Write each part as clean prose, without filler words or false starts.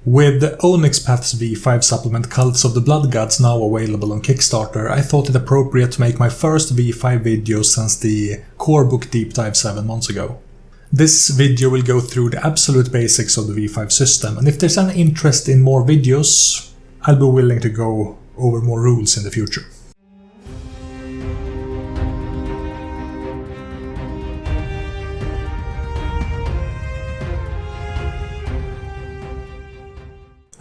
With Onyx Path's V5 supplement Cults of the Blood Gods now available on Kickstarter, I thought it appropriate to make my first V5 video since the core book deep dive 7 months ago. This video will go through the absolute basics of the V5 system, and if there's any interest in more videos, I'll be willing to go over more rules in the future.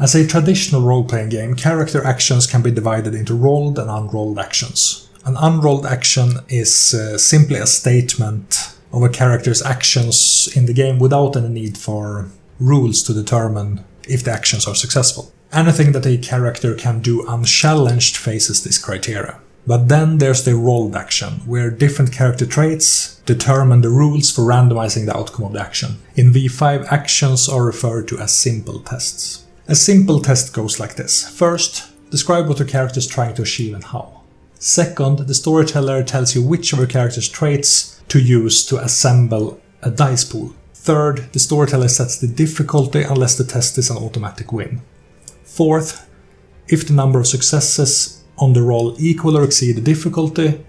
As a traditional role-playing game, character actions can be divided into rolled and unrolled actions. An unrolled action is simply a statement of a character's actions in the game without any need for rules to determine if the actions are successful. Anything that a character can do unchallenged faces this criteria. But then there's the rolled action, where different character traits determine the rules for randomizing the outcome of the action. In V5, actions are referred to as simple tests. A simple test goes like this. First, describe what your character is trying to achieve and how. Second, the storyteller tells you which of your character's traits to use to assemble a dice pool. Third, the storyteller sets the difficulty unless the test is an automatic win. Fourth, if the number of successes on the roll equal or exceed the difficulty,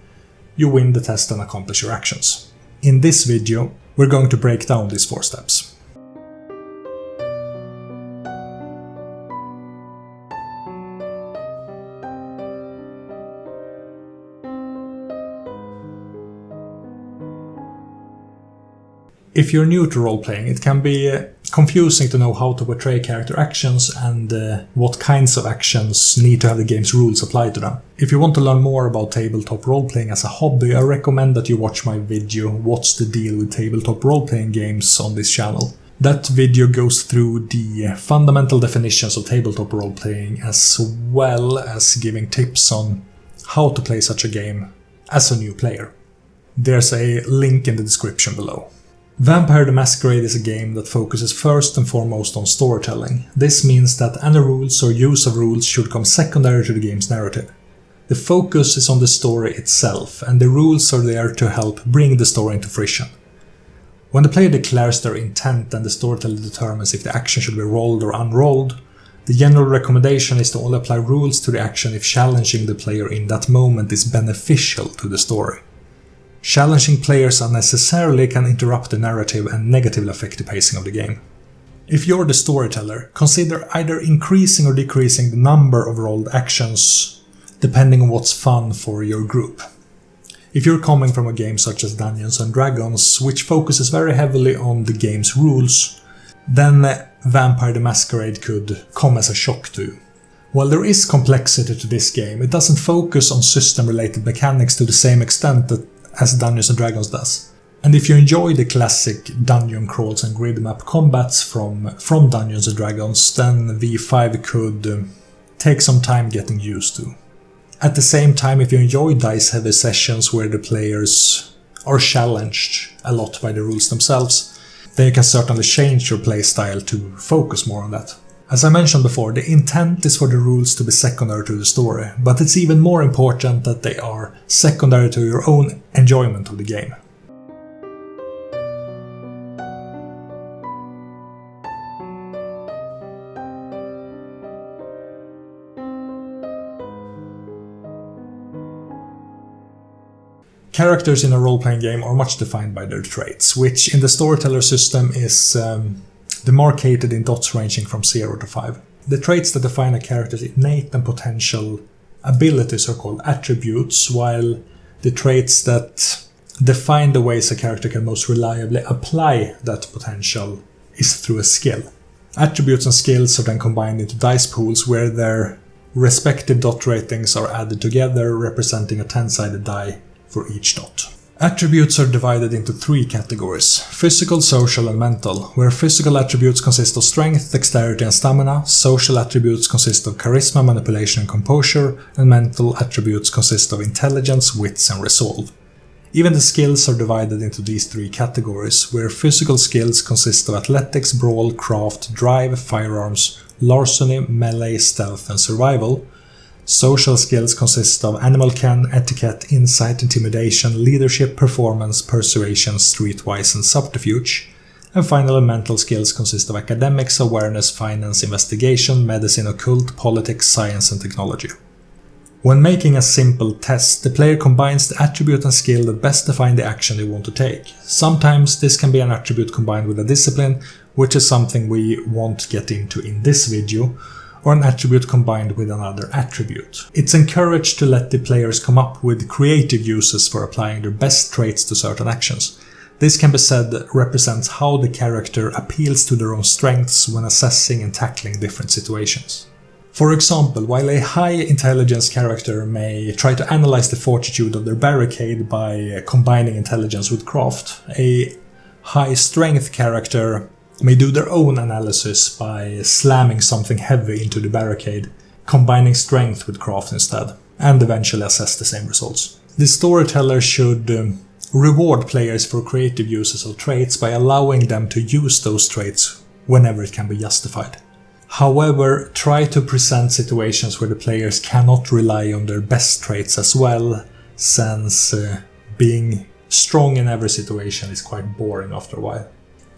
you win the test and accomplish your actions. In this video, we're going to break down these 4 steps. If you're new to role-playing, it can be confusing to know how to portray character actions and what kinds of actions need to have the game's rules applied to them. If you want to learn more about tabletop role-playing as a hobby, I recommend that you watch my video What's the Deal with Tabletop Role-Playing Games on this channel. That video goes through the fundamental definitions of tabletop role-playing as well as giving tips on how to play such a game as a new player. There's a link in the description below. Vampire the Masquerade is a game that focuses first and foremost on storytelling. This means that any rules or use of rules should come secondary to the game's narrative. The focus is on the story itself, and the rules are there to help bring the story into fruition. When the player declares their intent and the storyteller determines if the action should be rolled or unrolled, the general recommendation is to only apply rules to the action if challenging the player in that moment is beneficial to the story. Challenging players unnecessarily can interrupt the narrative and negatively affect the pacing of the game. If you're the storyteller, consider either increasing or decreasing the number of rolled actions depending on what's fun for your group. If you're coming from a game such as Dungeons & Dragons, which focuses very heavily on the game's rules, then Vampire the Masquerade could come as a shock to you. While there is complexity to this game, it doesn't focus on system-related mechanics to the same extent as Dungeons & Dragons does. And if you enjoy the classic dungeon crawls and grid map combats from Dungeons & Dragons, then V5 could take some time getting used to. At the same time, if you enjoy dice-heavy sessions where the players are challenged a lot by the rules themselves, then you can certainly change your playstyle to focus more on that. As I mentioned before, the intent is for the rules to be secondary to the story, but it's even more important that they are secondary to your own enjoyment of the game. Characters in a role-playing game are much defined by their traits, which in the storyteller system is demarcated in dots ranging from 0 to 5. The traits that define a character's innate and potential abilities are called attributes, while the traits that define the ways a character can most reliably apply that potential is through a skill. Attributes and skills are then combined into dice pools where their respective dot ratings are added together, representing a 10-sided die for each dot. Attributes are divided into 3 categories: physical, social and mental, where physical attributes consist of strength, dexterity and stamina, social attributes consist of charisma, manipulation and composure, and mental attributes consist of intelligence, wits and resolve. Even the skills are divided into these 3 categories, where physical skills consist of athletics, brawl, craft, drive, firearms, larceny, melee, stealth and survival. Social skills consist of animal ken, etiquette, insight, intimidation, leadership, performance, persuasion, streetwise and subterfuge. And finally, mental skills consist of academics, awareness, finance, investigation, medicine, occult, politics, science and technology. When making a simple test, the player combines the attribute and skill that best define the action they want to take. Sometimes this can be an attribute combined with a discipline, which is something we won't get into in this video, or an attribute combined with another attribute. It's encouraged to let the players come up with creative uses for applying their best traits to certain actions. This can be said represents how the character appeals to their own strengths when assessing and tackling different situations. For example, while a high intelligence character may try to analyze the fortitude of their barricade by combining intelligence with craft, a high strength character may do their own analysis by slamming something heavy into the barricade, combining strength with craft instead, and eventually assess the same results. The storyteller should reward players for creative uses of traits by allowing them to use those traits whenever it can be justified. However, try to present situations where the players cannot rely on their best traits as well, since being strong in every situation is quite boring after a while.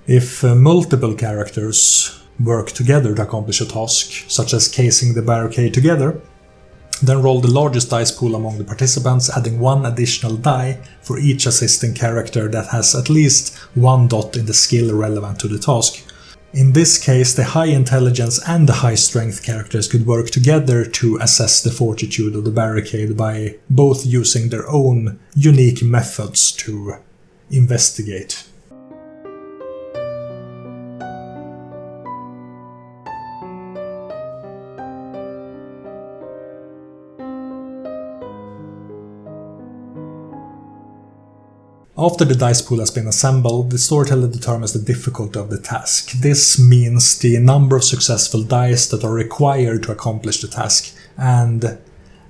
If multiple characters work together to accomplish a task, such as casing the barricade together, then roll the largest dice pool among the participants, adding one additional die for each assisting character that has at least one dot in the skill relevant to the task. In this case, the high intelligence and the high strength characters could work together to assess the fortitude of the barricade by both using their own unique methods to investigate. After the dice pool has been assembled, the storyteller determines the difficulty of the task. This means the number of successful dice that are required to accomplish the task, and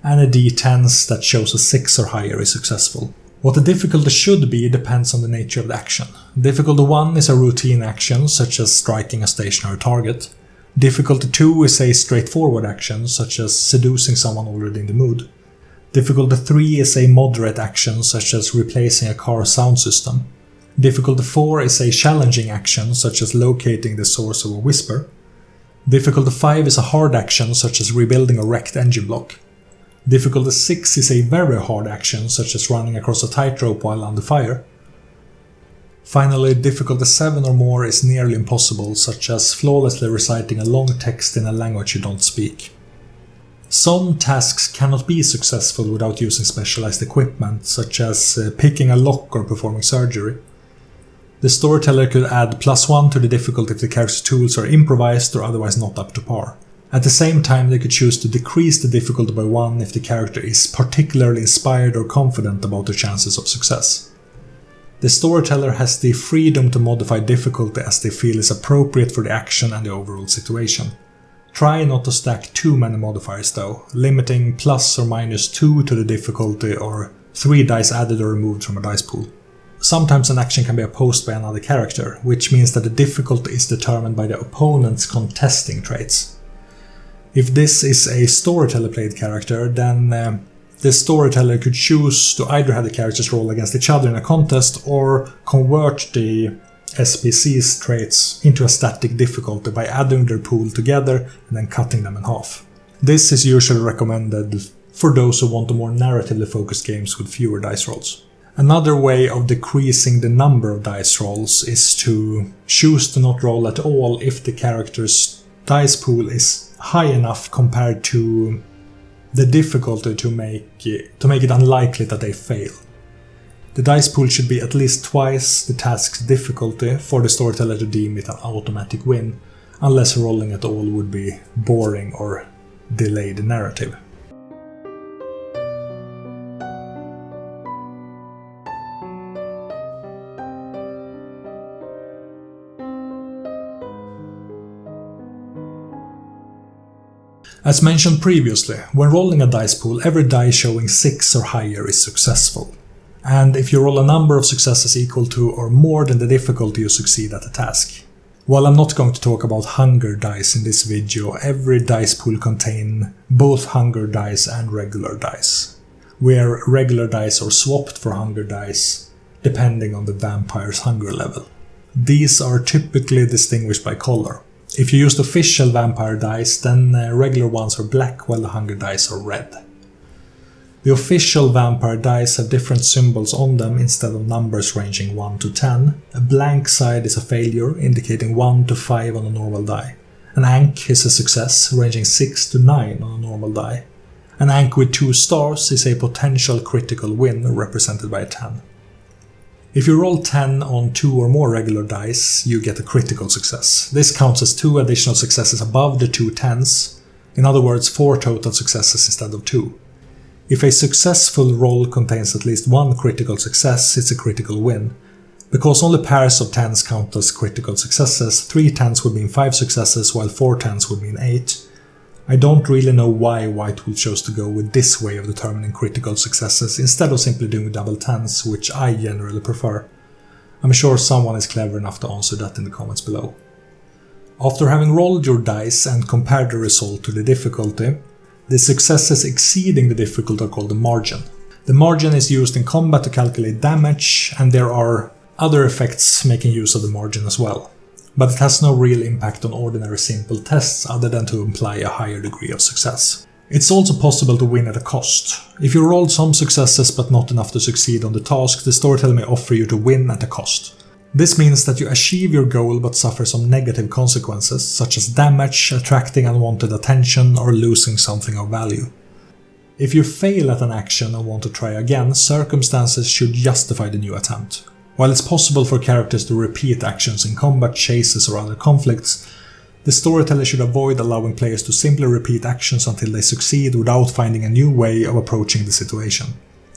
any d10s that shows a 6 or higher is successful. What the difficulty should be depends on the nature of the action. Difficulty 1 is a routine action, such as striking a stationary target. Difficulty 2 is a straightforward action, such as seducing someone already in the mood. Difficulty 3 is a moderate action, such as replacing a car's sound system. Difficulty 4 is a challenging action, such as locating the source of a whisper. Difficulty 5 is a hard action, such as rebuilding a wrecked engine block. Difficulty 6 is a very hard action, such as running across a tightrope while under fire. Finally, difficulty 7 or more is nearly impossible, such as flawlessly reciting a long text in a language you don't speak. Some tasks cannot be successful without using specialized equipment, such as picking a lock or performing surgery. The storyteller could add +1 to the difficulty if the character's tools are improvised or otherwise not up to par. At the same time, they could choose to decrease the difficulty by 1 if the character is particularly inspired or confident about their chances of success. The storyteller has the freedom to modify difficulty as they feel is appropriate for the action and the overall situation. Try not to stack too many modifiers though, limiting +or -2 to the difficulty or 3 dice added or removed from a dice pool. Sometimes an action can be opposed by another character, which means that the difficulty is determined by the opponent's contesting traits. If this is a storyteller played character, then the storyteller could choose to either have the characters roll against each other in a contest or convert the SPC's traits into a static difficulty by adding their pool together and then cutting them in half. This is usually recommended for those who want a more narratively focused games with fewer dice rolls. Another way of decreasing the number of dice rolls is to choose to not roll at all if the character's dice pool is high enough compared to the difficulty to make it unlikely that they fail. The dice pool should be at least twice the task's difficulty for the storyteller to deem it an automatic win, unless rolling at all would be boring or delay the narrative. As mentioned previously, when rolling a dice pool, every die showing 6 or higher is successful. And if you roll a number of successes equal to or more than the difficulty, you succeed at the task. While I'm not going to talk about hunger dice in this video, every dice pool contains both hunger dice and regular dice, where regular dice are swapped for hunger dice depending on the vampire's hunger level. These are typically distinguished by color. If you use the official vampire dice, then regular ones are black while the hunger dice are red. The official vampire dice have different symbols on them instead of numbers ranging 1 to 10. A blank side is a failure, indicating 1 to 5 on a normal die. An ankh is a success, ranging 6 to 9 on a normal die. An ankh with 2 stars is a potential critical win, represented by a 10. If you roll 10 on 2 or more regular dice, you get a critical success. This counts as 2 additional successes above the 2 10s, in other words 4 total successes instead of 2. If a successful roll contains at least 1 critical success, it's a critical win. Because only pairs of 10s count as critical successes, 3 10s would mean 5 successes while 4 10s would mean 8. I don't really know why Whitewood chose to go with this way of determining critical successes instead of simply doing double 10s, which I generally prefer. I'm sure someone is clever enough to answer that in the comments below. After having rolled your dice and compared the result to the difficulty, the successes exceeding the difficulty are called the margin. The margin is used in combat to calculate damage, and there are other effects making use of the margin as well. But it has no real impact on ordinary simple tests other than to imply a higher degree of success. It's also possible to win at a cost. If you rolled some successes but not enough to succeed on the task, the storyteller may offer you to win at a cost. This means that you achieve your goal but suffer some negative consequences, such as damage, attracting unwanted attention, or losing something of value. If you fail at an action and want to try again, circumstances should justify the new attempt. While it's possible for characters to repeat actions in combat, chases, or other conflicts, the storyteller should avoid allowing players to simply repeat actions until they succeed without finding a new way of approaching the situation.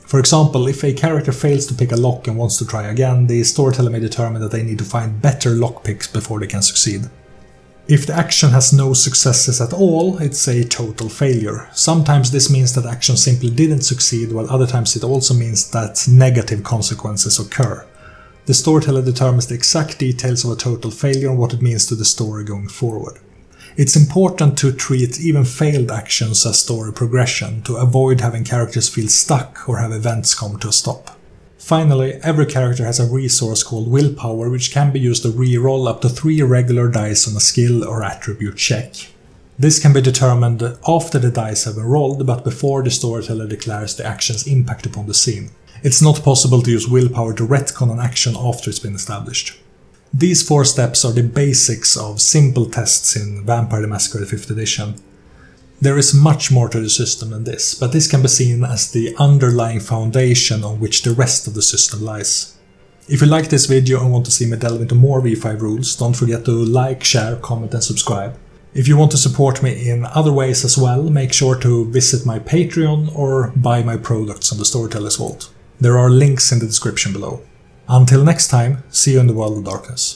For example, if a character fails to pick a lock and wants to try again, the storyteller may determine that they need to find better lockpicks before they can succeed. If the action has no successes at all, it's a total failure. Sometimes this means that action simply didn't succeed, while other times it also means that negative consequences occur. The storyteller determines the exact details of a total failure and what it means to the story going forward. It's important to treat even failed actions as story progression, to avoid having characters feel stuck or have events come to a stop. Finally, every character has a resource called willpower, which can be used to re-roll up to 3 regular dice on a skill or attribute check. This can be determined after the dice have been rolled, but before the storyteller declares the action's impact upon the scene. It's not possible to use willpower to retcon an action after it's been established. These 4 steps are the basics of simple tests in Vampire the Masquerade 5th edition. There is much more to the system than this, but this can be seen as the underlying foundation on which the rest of the system lies. If you like this video and want to see me delve into more V5 rules, don't forget to like, share, comment and subscribe. If you want to support me in other ways as well, make sure to visit my Patreon or buy my products on the Storyteller's Vault. There are links in the description below. Until next time, see you in the world of darkness.